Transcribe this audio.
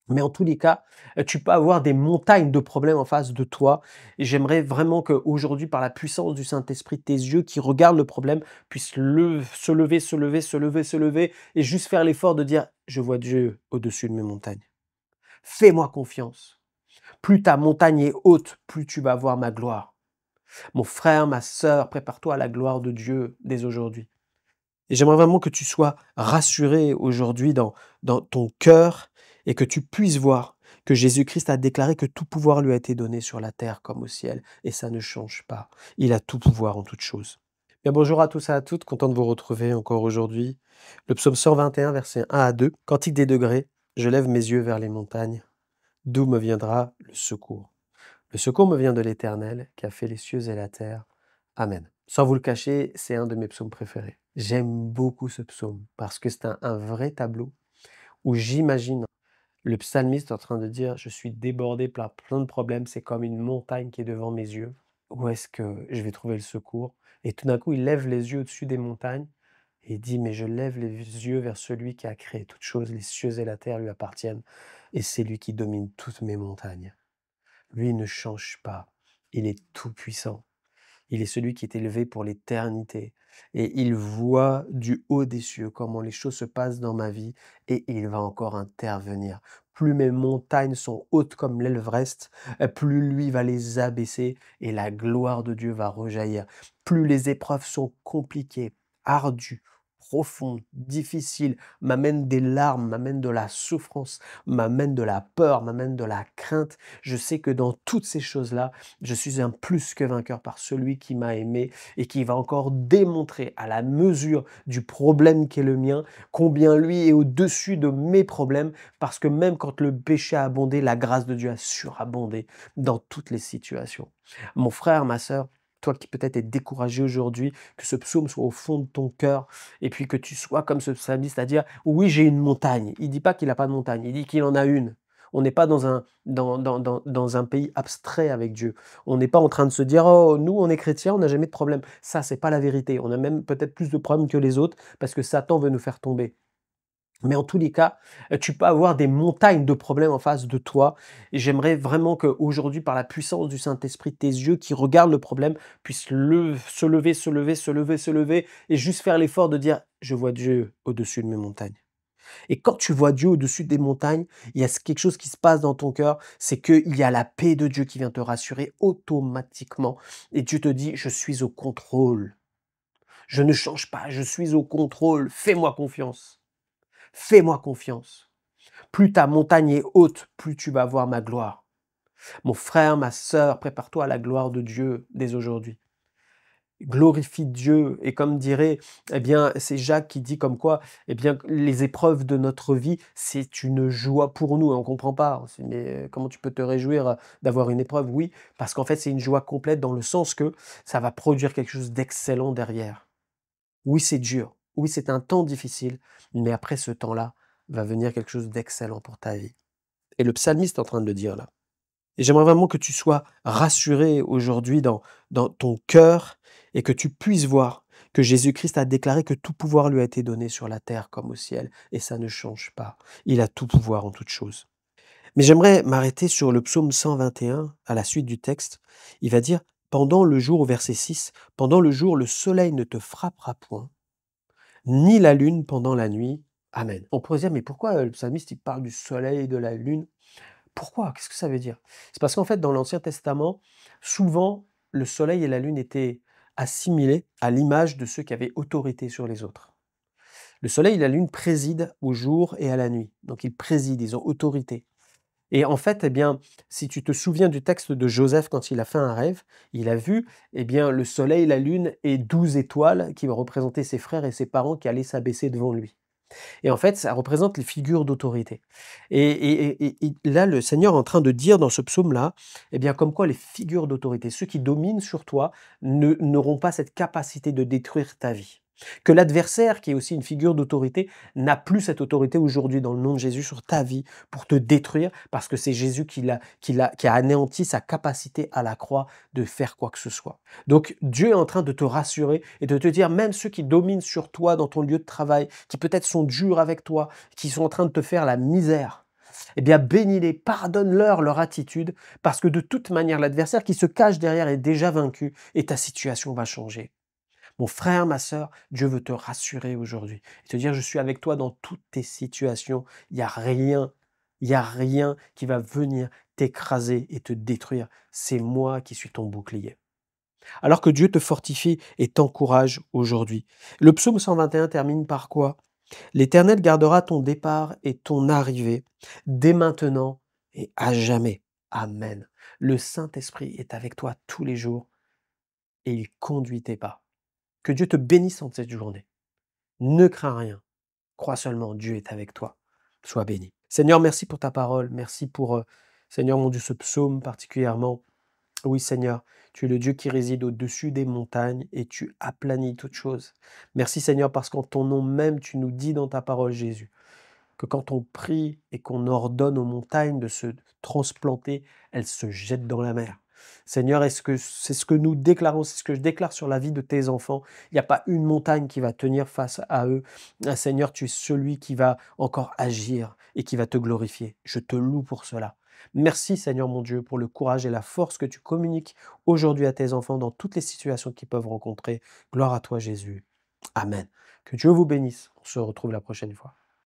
Mais en tous les cas, tu peux avoir des montagnes de problèmes en face de toi et j'aimerais vraiment qu'aujourd'hui, par la puissance du Saint-Esprit, tes yeux qui regardent le problème puissent se lever, se lever, se lever, se lever et juste faire l'effort de dire: «Je vois Dieu au-dessus de mes montagnes. Fais-moi confiance. Plus ta montagne est haute, plus tu vas voir ma gloire. Mon frère, ma sœur, prépare-toi à la gloire de Dieu dès aujourd'hui». Et j'aimerais vraiment que tu sois rassuré aujourd'hui dans ton cœur et que tu puisses voir que Jésus-Christ a déclaré que tout pouvoir lui a été donné sur la terre comme au ciel et ça ne change pas. Il a tout pouvoir en toutes choses. Bien, bonjour à tous et à toutes, content de vous retrouver encore aujourd'hui. Le psaume 121, versets 1 à 2. Cantique des degrés, je lève mes yeux vers les montagnes. D'où me viendra le secours? Le secours me vient de l'Éternel qui a fait les cieux et la terre. Amen. Sans vous le cacher, c'est un de mes psaumes préférés. J'aime beaucoup ce psaume parce que c'est un vrai tableau où j'imagine le psalmiste en train de dire: «Je suis débordé par plein de problèmes, c'est comme une montagne qui est devant mes yeux. Où est-ce que je vais trouver le secours?» Et tout d'un coup, il lève les yeux au-dessus des montagnes et il dit: «Mais je lève les yeux vers celui qui a créé toutes choses, les cieux et la terre lui appartiennent et c'est lui qui domine toutes mes montagnes. Lui ne change pas, il est tout-puissant». Il est celui qui est élevé pour l'éternité et il voit du haut des cieux comment les choses se passent dans ma vie et il va encore intervenir. Plus mes montagnes sont hautes comme l'Everest, plus lui va les abaisser et la gloire de Dieu va rejaillir. Plus les épreuves sont compliquées, ardues, profondes, difficiles, m'amènent des larmes, m'amènent de la souffrance, m'amènent de la peur, m'amènent de la crainte. Je sais que dans toutes ces choses-là, je suis un plus que vainqueur par celui qui m'a aimé et qui va encore démontrer à la mesure du problème qui est le mien, combien lui est au-dessus de mes problèmes, parce que même quand le péché a abondé, la grâce de Dieu a surabondé dans toutes les situations. Mon frère, ma sœur, toi qui peut-être es découragé aujourd'hui, que ce psaume soit au fond de ton cœur, et puis que tu sois comme ce psalmiste, c'est-à-dire, oui, j'ai une montagne. Il dit pas qu'il n'a pas de montagne, il dit qu'il en a une. On n'est pas dans un pays abstrait avec Dieu. On n'est pas en train de se dire: «Oh, nous, on est chrétiens, on n'a jamais de problème». Ça, c'est pas la vérité. On a même peut-être plus de problèmes que les autres parce que Satan veut nous faire tomber. Mais en tous les cas, tu peux avoir des montagnes de problèmes en face de toi et j'aimerais vraiment qu'aujourd'hui, par la puissance du Saint-Esprit, tes yeux qui regardent le problème puissent se lever, se lever, se lever, se lever et juste faire l'effort de dire: «Je vois Dieu au-dessus de mes montagnes». Et quand tu vois Dieu au-dessus des montagnes, il y a quelque chose qui se passe dans ton cœur, c'est qu'il y a la paix de Dieu qui vient te rassurer automatiquement. Et tu te dis: «Je suis au contrôle. Je ne change pas, je suis au contrôle. Fais-moi confiance. Fais-moi confiance. Plus ta montagne est haute, plus tu vas voir ma gloire. Mon frère, ma sœur, prépare-toi à la gloire de Dieu dès aujourd'hui». Glorifie Dieu et comme dirait, eh bien, c'est Jacques qui dit comme quoi, eh bien, les épreuves de notre vie, c'est une joie pour nous et on comprend pas. On se dit: «Mais comment tu peux te réjouir, d'avoir une épreuve?» Oui, parce qu'en fait, c'est une joie complète dans le sens que ça va produire quelque chose d'excellent derrière. Oui, c'est dur. Oui, c'est un temps difficile, mais après ce temps-là, va venir quelque chose d'excellent pour ta vie et le psalmiste est en train de le dire là. Et j'aimerais vraiment que tu sois rassuré aujourd'hui dans ton cœur et que tu puisses voir que Jésus-Christ a déclaré que tout pouvoir lui a été donné sur la terre comme au ciel et ça ne change pas. Il a tout pouvoir en toutes choses. Mais j'aimerais m'arrêter sur le psaume 121 à la suite du texte. Il va dire: «Pendant le jour», au verset 6, «Pendant le jour, le soleil ne te frappera point, ni la lune pendant la nuit. Amen». On pourrait se dire: «Mais pourquoi, le psalmiste il parle du soleil et de la lune?» Pourquoi? Qu'est-ce que ça veut dire? C'est parce qu'en fait, dans l'Ancien Testament, souvent, le soleil et la lune étaient assimilés à l'image de ceux qui avaient autorité sur les autres. Le soleil et la lune président au jour et à la nuit. Donc ils président, ils ont autorité. Et en fait, eh bien, si tu te souviens du texte de Joseph quand il a fait un rêve, il a vu, eh bien, le soleil, la lune et 12 étoiles qui représentaient ses frères et ses parents qui allaient s'abaisser devant lui. Et en fait, ça représente les figures d'autorité. Et là, le Seigneur est en train de dire dans ce psaume-là, eh bien, comme quoi les figures d'autorité, ceux qui dominent sur toi, n'auront pas cette capacité de détruire ta vie. Que l'adversaire, qui est aussi une figure d'autorité, n'a plus cette autorité aujourd'hui dans le nom de Jésus sur ta vie pour te détruire, parce que c'est Jésus qui a anéanti sa capacité à la croix de faire quoi que ce soit. Donc Dieu est en train de te rassurer et de te dire, même ceux qui dominent sur toi dans ton lieu de travail, qui peut-être sont durs avec toi, qui sont en train de te faire la misère, Eh bien, bénis-les, pardonne-leur leur attitude, parce que de toute manière, l'adversaire qui se cache derrière est déjà vaincu et ta situation va changer. Mon frère, ma sœur, Dieu veut te rassurer aujourd'hui et te dire, je suis avec toi dans toutes tes situations. Il y a rien qui va venir t'écraser et te détruire. C'est moi qui suis ton bouclier. Alors que Dieu te fortifie et t'encourage aujourd'hui. Le psaume 121 termine par quoi? L'Éternel gardera ton départ et ton arrivée, dès maintenant et à jamais. Amen. Le Saint-Esprit est avec toi tous les jours et il conduit tes pas. Que Dieu te bénisse en cette journée. Ne crains rien. Crois seulement, Dieu est avec toi. Sois béni. Seigneur, merci pour ta parole. Merci pour, Seigneur mon Dieu, ce psaume particulièrement. Oui, Seigneur, tu es le Dieu qui réside au-dessus des montagnes et tu aplanis toutes choses. Merci, Seigneur, parce qu'en ton nom même, tu nous dis dans ta parole, Jésus, que quand on prie et qu'on ordonne aux montagnes de se transplanter, elles se jettent dans la mer. Seigneur, est-ce que c'est ce que nous déclarons, c'est ce que je déclare sur la vie de tes enfants. Il n'y a pas une montagne qui va tenir face à eux. Ah, Seigneur, tu es celui qui va encore agir et qui va te glorifier. Je te loue pour cela. Merci Seigneur mon Dieu pour le courage et la force que tu communiques aujourd'hui à tes enfants dans toutes les situations qu'ils peuvent rencontrer. Gloire à toi Jésus. Amen. Que Dieu vous bénisse. On se retrouve la prochaine fois.